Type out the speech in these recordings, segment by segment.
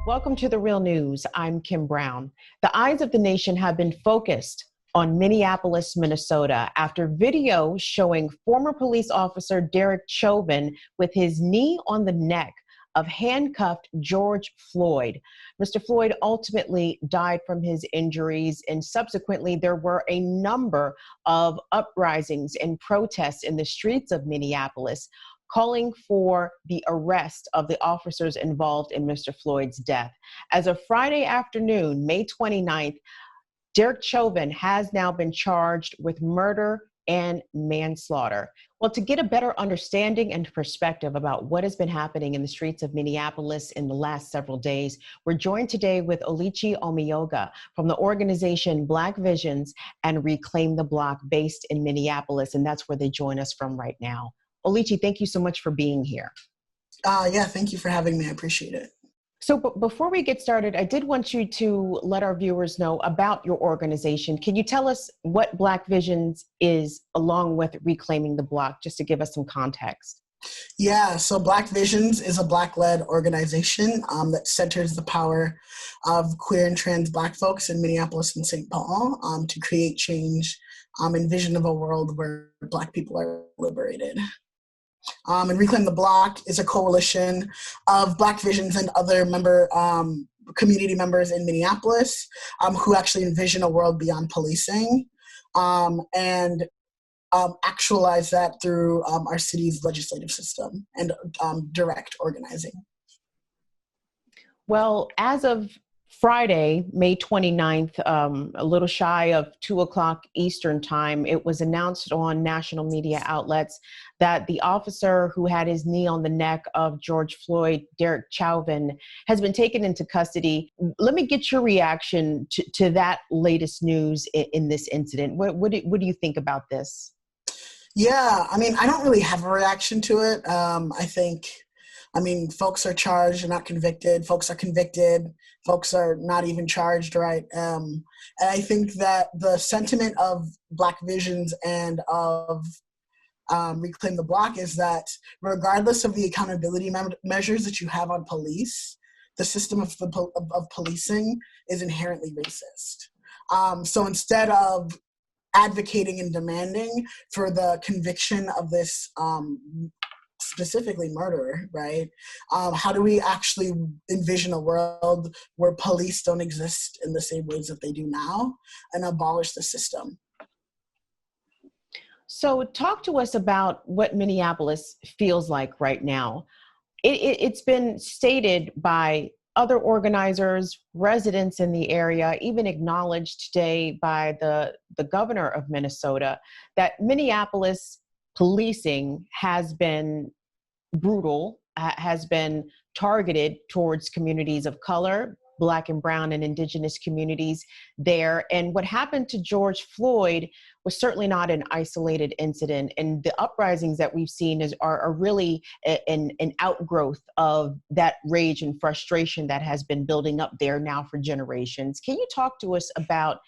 Welcome to The Real News. I'm Kim Brown. The eyes of the nation have been focused on Minneapolis, Minnesota, after video showing former police officer Derek Chauvin with his knee on the neck of handcuffed George Floyd. Mr. Floyd ultimately died from his injuries, and subsequently there were a number of uprisings and protests in the streets of Minneapolis, calling for the arrest of the officers involved in Mr. Floyd's death. As of Friday afternoon, May 29th, Derek Chauvin has now been charged with murder and manslaughter. Well, to get a better understanding and perspective about what has been happening in the streets of Minneapolis in the last several days, we're joined today with Oluchi Omeoga from the organization Black Visions and Reclaim the Block, based in Minneapolis, and that's where they join us from right now. Oluchi, thank you so much for being here. Yeah, thank you for having me. I appreciate it. So before we get started, I did want you to let our viewers know about your organization. Can you tell us what Black Visions is, along with Reclaiming the Block, just to give us some context? Yeah, so Black Visions is a Black-led organization that centers the power of queer and trans Black folks in Minneapolis and St. Paul to create change and vision of a world where Black people are liberated. And Reclaim the Block is a coalition of Black Visions and other community members in Minneapolis who actually envision a world beyond policing and actualize that through our city's legislative system and direct organizing. Well, as of Friday, May 29th, a little shy of 2 o'clock Eastern time, it was announced on national media outlets that the officer who had his knee on the neck of George Floyd, Derek Chauvin, has been taken into custody. Let me get your reaction to that latest news in this incident. What do you think about this? Yeah, I mean, I don't really have a reaction to it. I mean, folks are charged and not convicted. Folks are convicted. Folks are not even charged, right? And I think that the sentiment of Black Visions and of Reclaim the Block is that regardless of the accountability measures that you have on police, the system of policing is inherently racist. So instead of advocating and demanding for the conviction of this specifically murderer, right? How do we actually envision a world where police don't exist in the same ways that they do now and abolish the system? So talk to us about what Minneapolis feels like right now. It's been stated by other organizers, residents in the area, even acknowledged today by the governor of Minnesota, that Minneapolis policing has been brutal, has been targeted towards communities of color, Black and brown and indigenous communities there. And what happened to George Floyd was certainly not an isolated incident. And the uprisings that we've seen are really an outgrowth of that rage and frustration that has been building up there now for generations. Can you talk to us about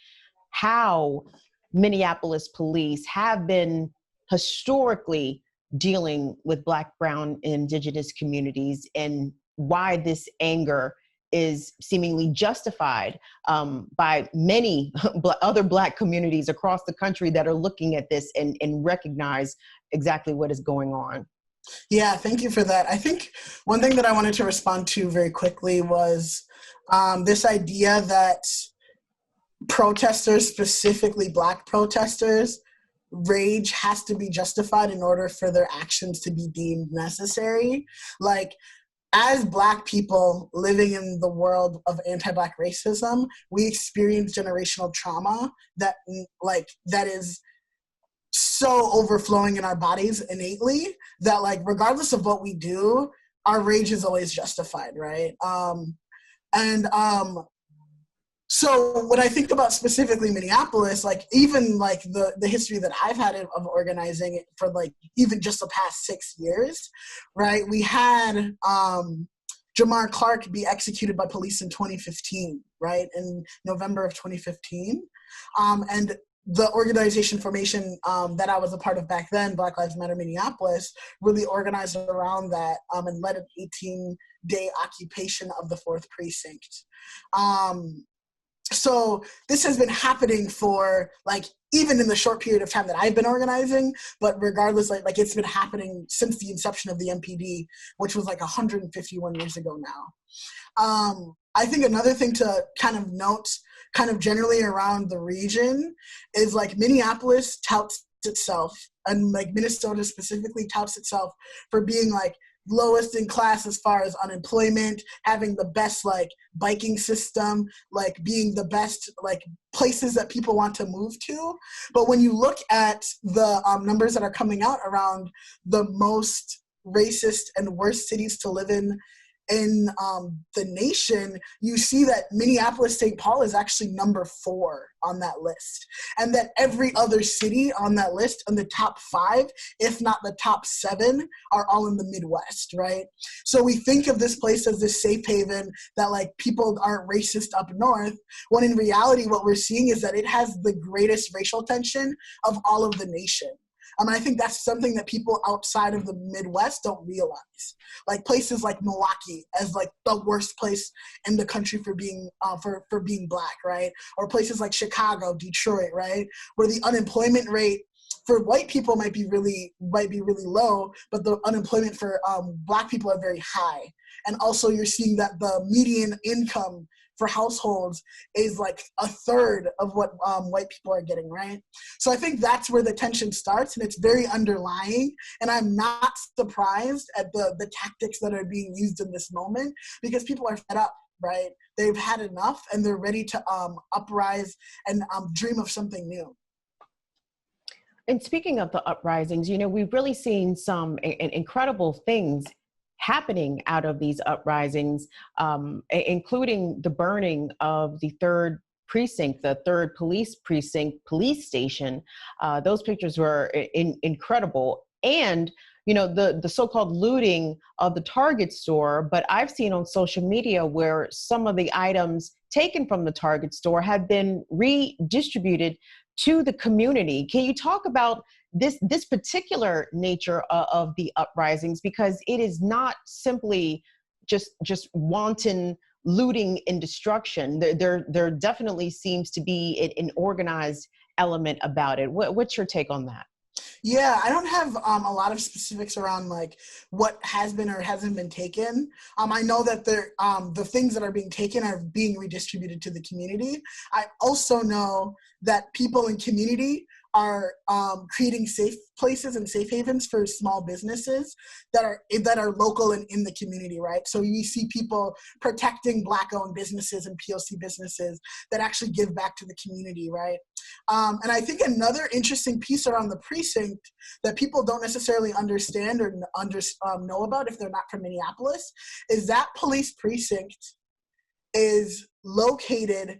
how Minneapolis police have been historically dealing with Black, brown, and indigenous communities, and why this anger is seemingly justified by many other Black communities across the country that are looking at this and recognize exactly what is going on? Yeah, thank you for that. I think one thing that I wanted to respond to very quickly was this idea that protesters, specifically Black protesters, rage has to be justified in order for their actions to be deemed necessary. Like, as Black people living in the world of anti-Black racism, we experience generational trauma that is so overflowing in our bodies innately that, like, regardless of what we do, our rage is always justified, right? So when I think about specifically Minneapolis, like, even like the history that I've had of organizing for like even just the past 6 years, right? We had Jamar Clark be executed by police in 2015, right? In November of 2015. And the organization formation that I was a part of back then, Black Lives Matter Minneapolis, really organized around that and led an 18-day occupation of the 4th Precinct. So this has been happening for like, even in the short period of time that I've been organizing, but regardless, like it's been happening since the inception of the MPD, which was like 151 years ago now. I think another thing to kind of note, kind of generally around the region, is like Minneapolis touts itself, and like Minnesota specifically touts itself for being like lowest in class as far as unemployment, having the best like biking system, like being the best like places that people want to move to. But when you look at the numbers that are coming out around the most racist and worst cities to live in the nation, you see that Minneapolis-St. Paul is actually number 4 on that list. And that every other city on that list, in the top 5, if not the top 7, are all in the Midwest, right? So we think of this place as this safe haven that like people aren't racist up north, when in reality what we're seeing is that it has the greatest racial tension of all of the nation. I think that's something that people outside of the Midwest don't realize. Like places like Milwaukee as like the worst place in the country for being for being Black, right? Or places like Chicago, Detroit, right? Where the unemployment rate for white people might be really low, but the unemployment for Black people are very high. And also you're seeing that the median income for households is like a third of what white people are getting, right? So I think that's where the tension starts, and it's very underlying. And I'm not surprised at the tactics that are being used in this moment, because people are fed up, right? They've had enough, and they're ready to uprise and dream of something new. And speaking of the uprisings, you know, we've really seen some incredible things happening out of these uprisings, including the burning of the 3rd precinct, the 3rd police precinct police station. Those pictures were incredible. And, you know, the so-called looting of the Target store, but I've seen on social media where some of the items taken from the Target store have been redistributed to the community. Can you talk about this particular nature of the uprisings, because it is not simply just wanton looting and destruction. There definitely seems to be an organized element about it. What's your take on that? Yeah, I don't have a lot of specifics around like what has been or hasn't been taken. I know that the things that are being taken are being redistributed to the community. I also know that people in community are creating safe places and safe havens for small businesses that are local and in the community, right? So you see people protecting Black-owned businesses and POC businesses that actually give back to the community, right? And I think another interesting piece around the precinct that people don't necessarily understand or know about if they're not from Minneapolis is that police precinct is located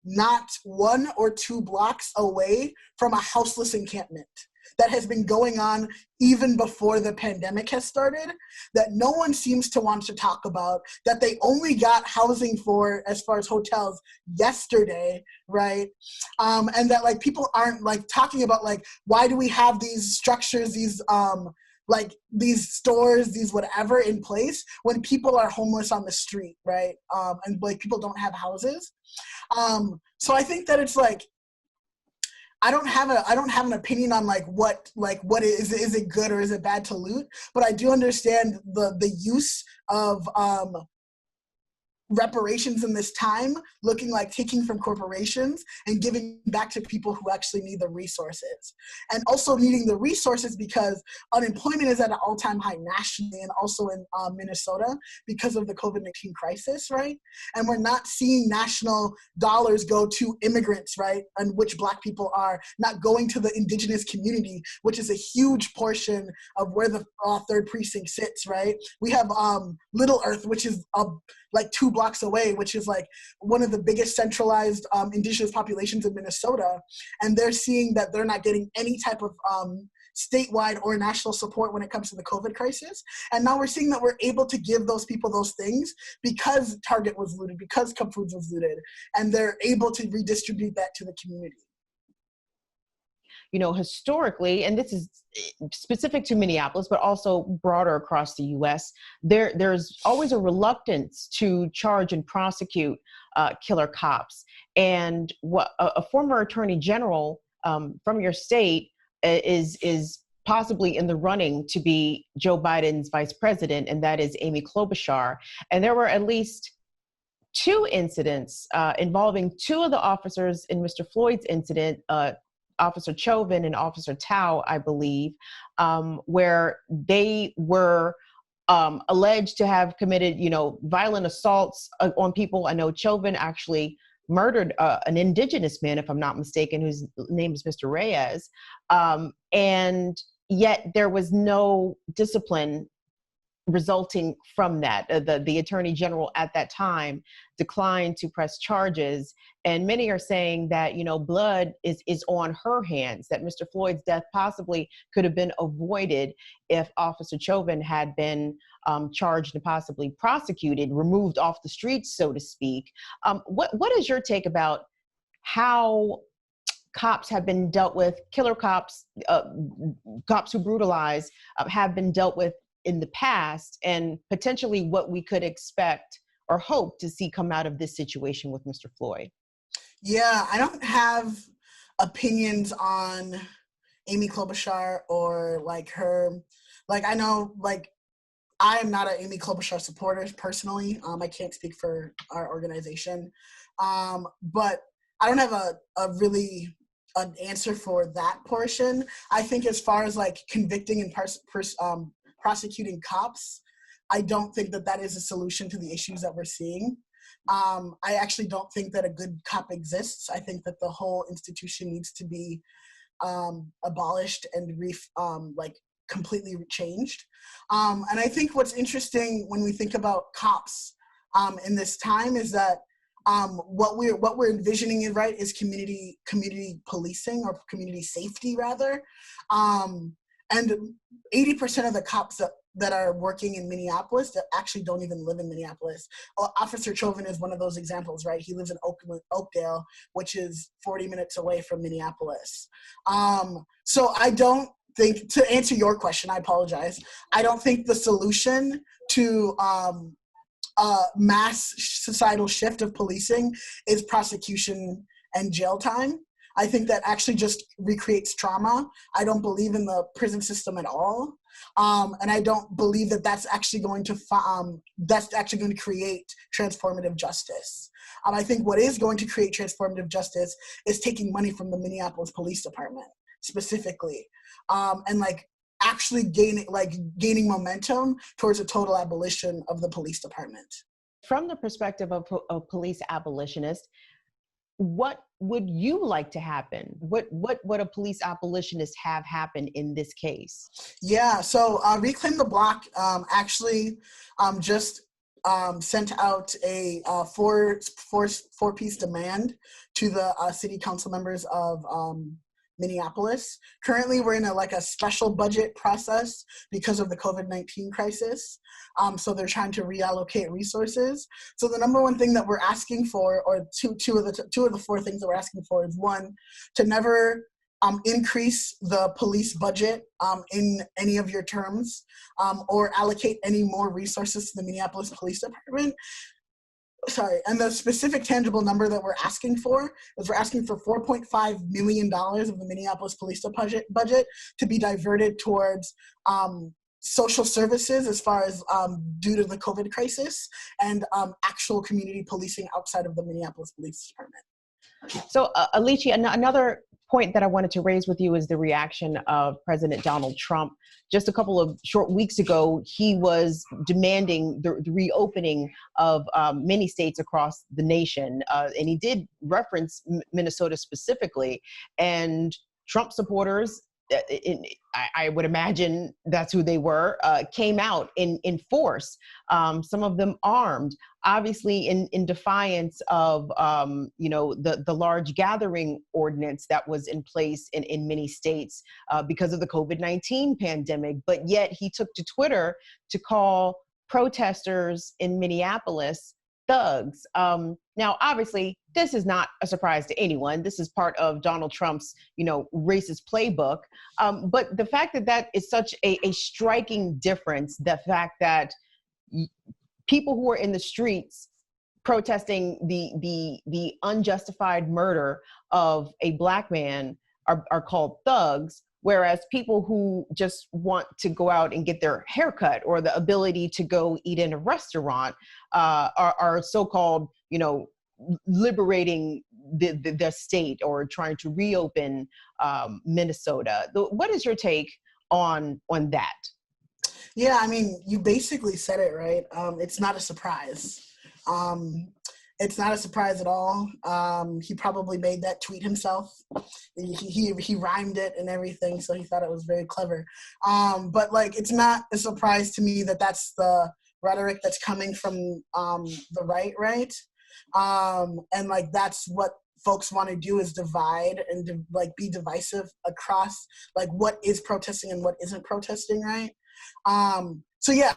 not 1 or 2 blocks away from a houseless encampment that has been going on even before the pandemic has started, that no one seems to want to talk about, that they only got housing for, as far as hotels, yesterday, right? And that like people aren't like talking about like, why do we have these structures, these like these stores, these whatever in place when people are homeless on the street, right? And like people don't have houses. So I think that it's like, I don't have an opinion on like what is it good or is it bad to loot, but I do understand the use of reparations in this time looking like taking from corporations and giving back to people who actually need the resources, and also needing the resources because unemployment is at an all-time high nationally and also in Minnesota because of the COVID-19 crisis, right? And we're not seeing national dollars go to immigrants, right? And which Black people are not going to the indigenous community, which is a huge portion of where the 3rd precinct sits, right? We have Little Earth, which is like 2 blocks away, which is like one of the biggest centralized indigenous populations in Minnesota. And they're seeing that they're not getting any type of statewide or national support when it comes to the COVID crisis. And now we're seeing that we're able to give those people those things because Target was looted, because Cub Foods was looted, and they're able to redistribute that to the community. historically, and this is specific to Minneapolis, but also broader across the U.S., there's always a reluctance to charge and prosecute killer cops. And what a former attorney general from your state is possibly in the running to be Joe Biden's vice president, and that is Amy Klobuchar. And there were at least two incidents involving two of the officers in Mr. Floyd's incident, Officer Chauvin and Officer Tao, I believe, where they were alleged to have committed, violent assaults on people. I know Chauvin actually murdered an indigenous man, if I'm not mistaken, whose name is Mr. Reyes. And yet there was no discipline resulting from that. The attorney general at that time declined to press charges. And many are saying that, blood is on her hands, that Mr. Floyd's death possibly could have been avoided if Officer Chauvin had been charged and possibly prosecuted, removed off the streets, so to speak. What is your take about how cops have been dealt with, killer cops, cops who brutalize, have been dealt with in the past, and potentially what we could expect or hope to see come out of this situation with Mr. Floyd? Yeah, I don't have opinions on Amy Klobuchar or I know, I am not an Amy Klobuchar supporter personally. I can't speak for our organization. But I don't have an answer for that portion. I think as far as convicting and prosecuting cops, I don't think that is a solution to the issues that we're seeing. I actually don't think that a good cop exists. I think that the whole institution needs to be abolished and completely changed. And I think what's interesting when we think about cops in this time is that what we're envisioning is community policing, or community safety rather. And 80% of the cops that are working in Minneapolis that actually don't even live in Minneapolis. Officer Chauvin is one of those examples, right? He lives in Oakdale, which is 40 minutes away from Minneapolis. So I don't think, to answer your question, I apologize, I don't think the solution to mass societal shift of policing is prosecution and jail time. I think that actually just recreates trauma. I don't believe in the prison system at all. And I don't believe that that's actually going to create transformative justice. I think what is going to create transformative justice is taking money from the Minneapolis Police Department specifically, and actually gaining momentum towards a total abolition of the police department. From the perspective of a police abolitionist, what would you like to happen? What would a police abolitionist have happen in this case? Yeah, so Reclaim the Block actually just sent out a four-piece demand to the city council members of Minneapolis. Currently, we're in a special budget process because of the COVID-19 crisis. So they're trying to reallocate resources. So the number one thing that we're asking for, or two of the four things that we're asking for, is one, to never increase the police budget in any of your terms, or allocate any more resources to the Minneapolis Police Department. And the specific tangible number that we're asking for is we're asking for $4.5 million of the Minneapolis Police budget to be diverted towards social services, as far as due to the COVID crisis, and actual community policing outside of the Minneapolis Police Department. So, Oluchi, another point that I wanted to raise with you is the reaction of President Donald Trump. Just a couple of short weeks ago, he was demanding the reopening of many states across the nation. And he did reference Minnesota specifically. And Trump supporters, I would imagine that's who they were, came out in force, some of them armed, obviously in defiance of the large gathering ordinance that was in place in many states because of the COVID-19 pandemic. But yet he took to Twitter to call protesters in Minneapolis thugs. Now, obviously, this is not a surprise to anyone. This is part of Donald Trump's, racist playbook. But the fact that that is such a striking difference, the fact that people who are in the streets protesting the unjustified murder of a Black man are called thugs, whereas people who just want to go out and get their haircut or the ability to go eat in a restaurant are so-called, liberating the state or trying to reopen Minnesota. What is your take on that? Yeah, I mean, you basically said it, right? It's not a surprise. It's not a surprise at all. He probably made that tweet himself. He rhymed it and everything, so he thought it was very clever. But like, it's not a surprise to me that that's the rhetoric that's coming from the right? And like, that's what folks want to do, is divide and be divisive across like what is protesting and what isn't protesting, right? So yeah,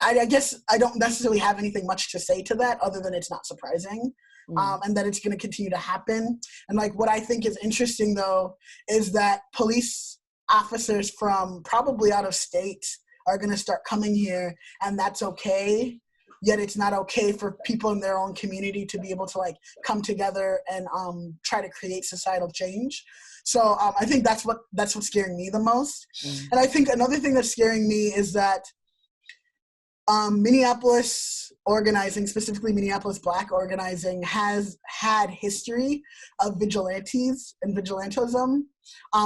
I guess I don't necessarily have anything much to say to that other than it's not surprising, and that it's going to continue to happen. And like, what I think is interesting though is that police officers from probably out of state are going to start coming here, and that's okay. Yet it's not okay for people in their own community to be able to like come together and try to create societal change. So I think that's what's scaring me the most. And I think another thing that's scaring me is that Minneapolis organizing, specifically Minneapolis Black organizing, has had history of vigilantes and vigilantism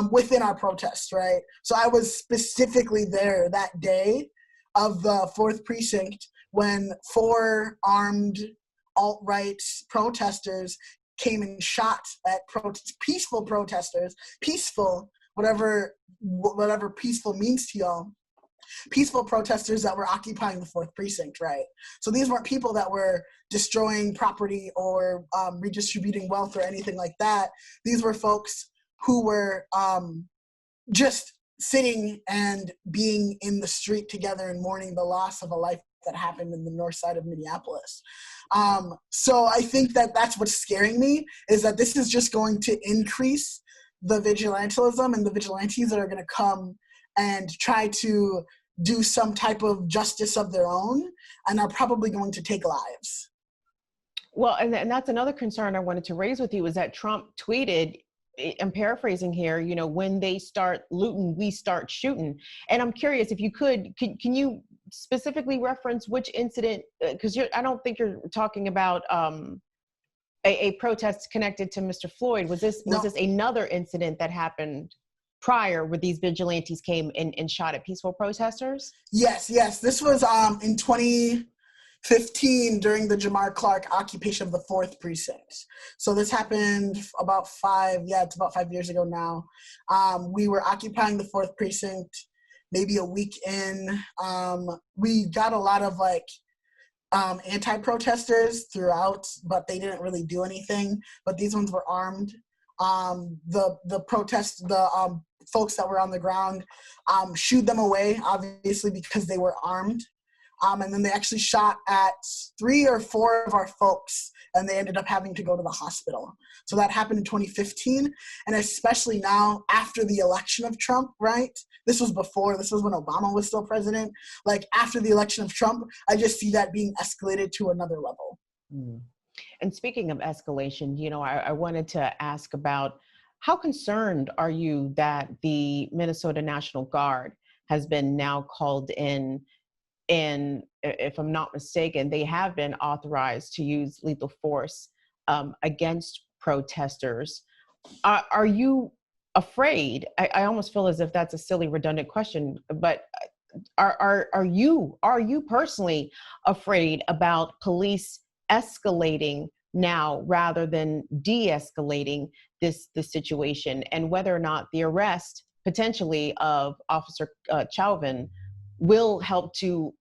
within our protests, right? So I was specifically there that day of the 4th precinct when 4 armed alt-right protesters came and shot at peaceful protesters, whatever peaceful means to y'all, peaceful protesters that were occupying the 4th precinct, right? So these weren't people that were destroying property or redistributing wealth or anything like that. These were folks who were just sitting and being in the street together and mourning the loss of a life that happened in the north side of Minneapolis. So I think that that's what's scaring me, is that this is just going to increase the vigilantism and the vigilantes that are going to come and try to do some type of justice of their own, and are probably going to take lives. Well, and that's another concern I wanted to raise with you, is that Trump tweeted, I'm paraphrasing here, when they start looting, we start shooting. And I'm curious if you can you specifically reference which incident, because I don't think you're talking about a protest connected to Mr. Floyd. Was this another incident that happened prior, where these vigilantes came and shot at peaceful protesters? Yes. This was in 2015 during the Jamar Clark occupation of the 4th precinct. So this happened about 5 years ago now. We were occupying the 4th precinct maybe a week in. We got a lot of anti-protesters throughout, but they didn't really do anything. But these ones were armed. The folks that were on the ground shooed them away, obviously, because they were armed. And then they actually shot at 3 or 4 of our folks, and they ended up having to go to the hospital. So that happened in 2015, and especially now after the election of Trump, right? This was when Obama was still president. Like, after the election of Trump, I just see that being escalated to another level. And speaking of escalation, I wanted to ask about, how concerned are you that the Minnesota National Guard has been now called in? And if I'm not mistaken, they have been authorized to use lethal force against protesters. Are you afraid? I almost feel as if that's a silly, redundant question, but are you personally afraid about police escalating now rather than de-escalating this situation, and whether or not the arrest potentially of Officer Chauvin will help to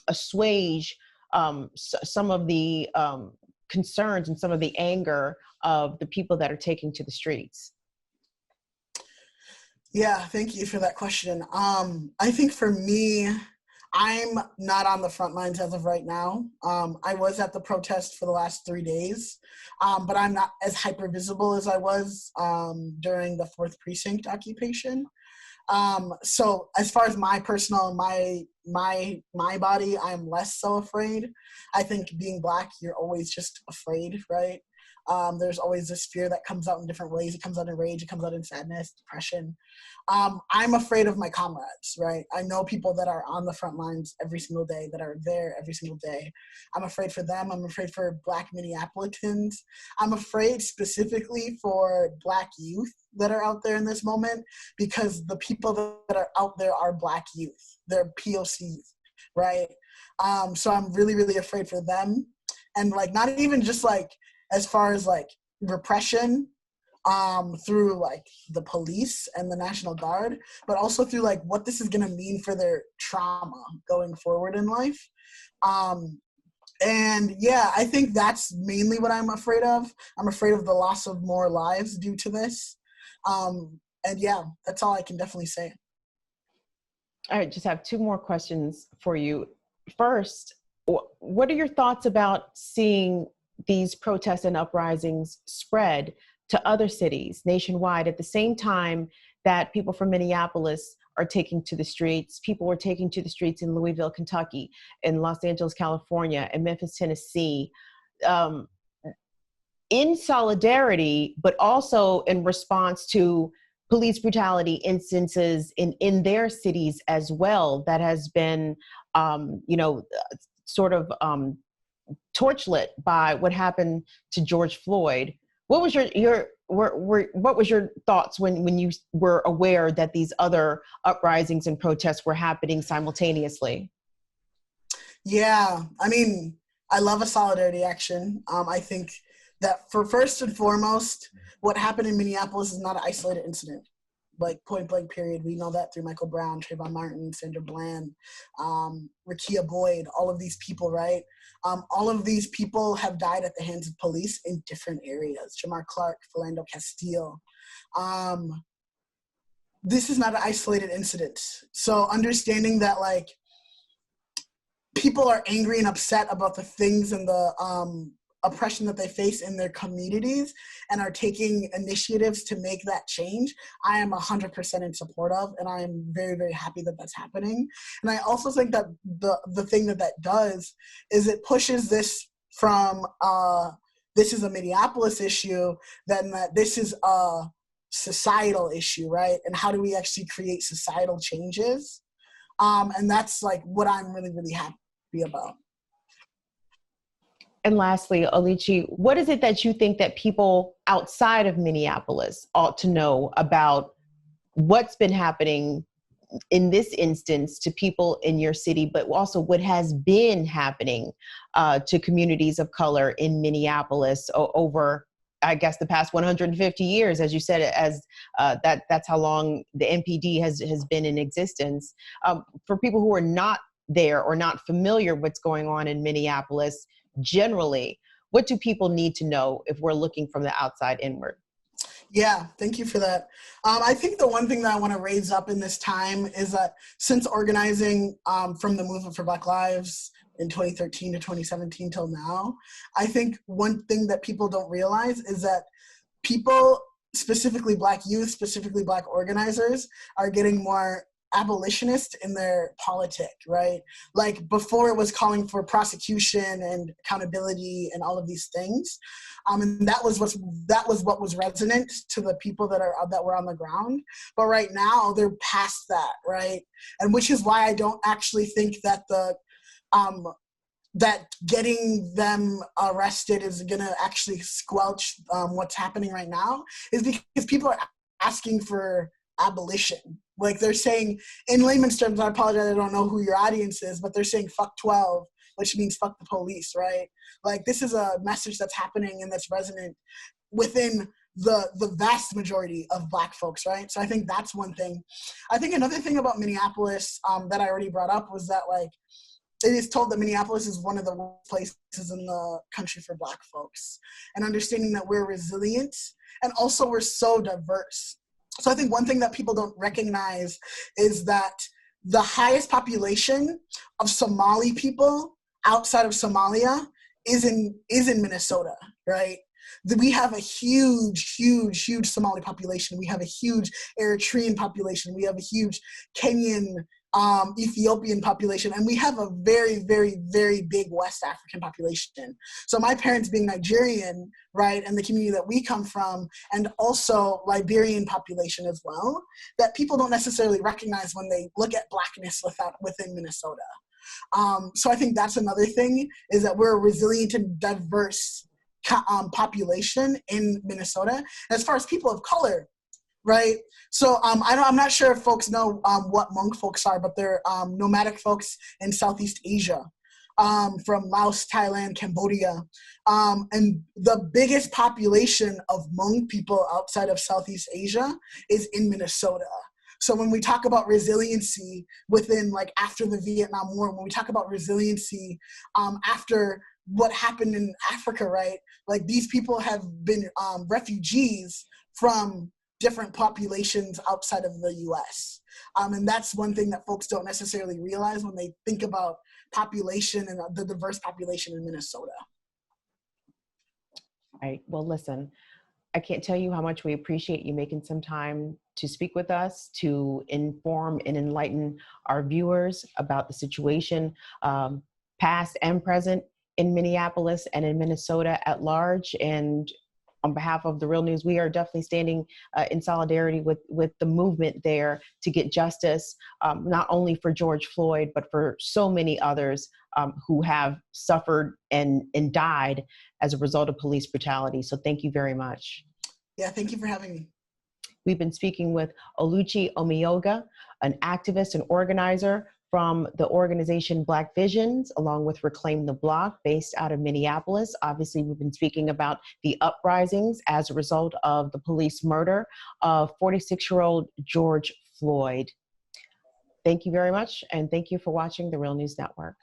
assuage some of the concerns and some of the anger of the people that are taking to the streets? Yeah, thank you for that question. I think for me, I'm not on the front lines as of right now. I was at the protest for the last 3 days, but I'm not as hyper visible as I was during the 4th Precinct occupation. So as far as my personal, my body, I'm less so afraid. I think being Black, you're always just afraid, right? There's always this fear that comes out in different ways. It comes out in rage, it comes out in sadness, depression. I'm afraid of my comrades, right? I know people that are on the front lines every single day, that are there every single day. I'm afraid for them. I'm afraid for Black Minneapolisans. I'm afraid specifically for Black youth that are out there in this moment, because the people that are out there are Black youth. They're POCs, right? So I'm really, really afraid for them. And like, not even just like, as far as like repression, through like the police and the National Guard, but also through like what this is gonna mean for their trauma going forward in life. And yeah, I think that's mainly what I'm afraid of. I'm afraid of the loss of more lives due to this. And yeah, that's all I can definitely say. I just have 2 more questions for you. First, what are your thoughts about seeing these protests and uprisings spread to other cities nationwide at the same time that people from Minneapolis are taking to the streets? People were taking to the streets in Louisville, Kentucky, in Los Angeles, California, and Memphis, Tennessee, in solidarity, but also in response to police brutality instances in their cities as well. That has been, sort of torchlit by what happened to George Floyd. What was what was your thoughts when you were aware that these other uprisings and protests were happening simultaneously? Yeah, I mean, I love a solidarity action. I think that for first and foremost, what happened in Minneapolis is not an isolated incident. Like point blank period. We know that through Michael Brown, Trayvon Martin, Sandra Bland, Rekia Boyd, all of these people, right? All of these people have died at the hands of police in different areas. Jamar Clark, Philando Castile. This is not an isolated incident. So understanding that like people are angry and upset about the things and the oppression that they face in their communities and are taking initiatives to make that change, I am 100% in support of, and I am very, very happy that that's happening. And I also think that the thing that does is it pushes this from this is a Minneapolis issue, then that this is a societal issue, right? And how do we actually create societal changes? And that's like what I'm really, really happy about. And lastly, Oluchi, what is it that you think that people outside of Minneapolis ought to know about what's been happening in this instance to people in your city, but also what has been happening to communities of color in Minneapolis over, I guess, the past 150 years, as you said, as that's how long the MPD has been in existence. For people who are not there or not familiar with what's going on in Minneapolis, generally, what do people need to know if we're looking from the outside inward? Yeah, thank you for that. I think the one thing that I want to raise up in this time is that since organizing from the Movement for Black Lives in 2013 to 2017 till now, I think one thing that people don't realize is that people, specifically Black youth, specifically Black organizers, are getting more abolitionist in their politic, right? Like before it was calling for prosecution and accountability and all of these things. And that was what was resonant to the people that were on the ground. But right now they're past that, right? And which is why I don't actually think that that getting them arrested is gonna actually squelch what's happening right now, is because people are asking for abolition. Like they're saying, in layman's terms, I apologize, I don't know who your audience is, but they're saying fuck 12, which means fuck the police, right? Like this is a message that's happening and that's resonant within the vast majority of Black folks, right? So I think that's one thing. I think another thing about Minneapolis that I already brought up was that like, it is told that Minneapolis is one of the worst places in the country for Black folks, and understanding that we're resilient and also we're so diverse. So I think one thing that people don't recognize is that the highest population of Somali people outside of Somalia is in Minnesota, right? We have a huge Somali population. We have a huge Eritrean population. We have a huge Kenyan, Ethiopian population, and we have a very big West African population. So my parents being Nigerian, right, and the community that we come from, and also Liberian population as well, that people don't necessarily recognize when they look at Blackness within Minnesota. So I think that's another thing, is that we're a resilient and diverse population in Minnesota. As far as people of color, right? So I'm not sure if folks know what Hmong folks are, but they're nomadic folks in Southeast Asia, from Laos, Thailand, Cambodia. And the biggest population of Hmong people outside of Southeast Asia is in Minnesota. So when we talk about resiliency within, like, after the Vietnam War, when we talk about resiliency after what happened in Africa, right? Like, these people have been refugees from different populations outside of the US. And that's one thing that folks don't necessarily realize when they think about population and the diverse population in Minnesota. Right. Well, listen, I can't tell you how much we appreciate you making some time to speak with us, to inform and enlighten our viewers about the situation, past and present, in Minneapolis and in Minnesota at large. And on behalf of The Real News, we are definitely standing in solidarity with the movement there to get justice, not only for George Floyd, but for so many others who have suffered and died as a result of police brutality. So thank you very much. Yeah, thank you for having me. We've been speaking with Oluchi Omeoga, an activist and organizer from the organization Black Visions, along with Reclaim the Block, based out of Minneapolis. Obviously, we've been speaking about the uprisings as a result of the police murder of 46-year-old George Floyd. Thank you very much, and thank you for watching The Real News Network.